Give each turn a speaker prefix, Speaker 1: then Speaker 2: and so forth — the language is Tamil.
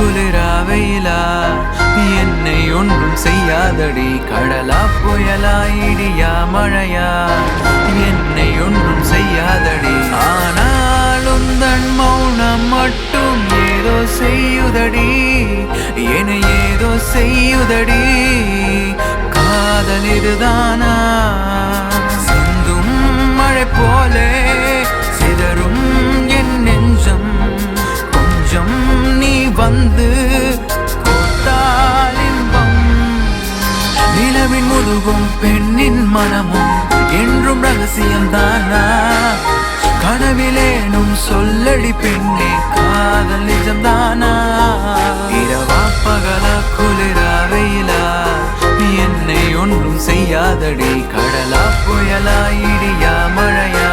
Speaker 1: குளிரா வெயிலா என்னை ஒன்றும் செய்யாதடி. கடலா புயலா இடியா மழையா என்னை ஒன்றும் செய்யாதடி. ஆனால் உந்தன் மௌனம் மட்டும் ஏதோ செய்யுதடி, என ஏதோ செய்யுதடி. காதல் இதுதானா? சிந்தும் மழை போலே சிதறும் என் நெஞ்சம். கொஞ்சம் நீ வந்து கோத்தால் இன்பம். நிலவின் முதுகும் பெண்ணின் மனமும் என்றும் ரகசியம் தானா? கனவிலேனும் சொல்லடி பெண்ணே, காதல் நிஜம்தானா? இரவா பகலா குளிரா வெயிலா என்னை ஒன்றும் செய்யாதடி. கடலா புயலா இடியா மழையா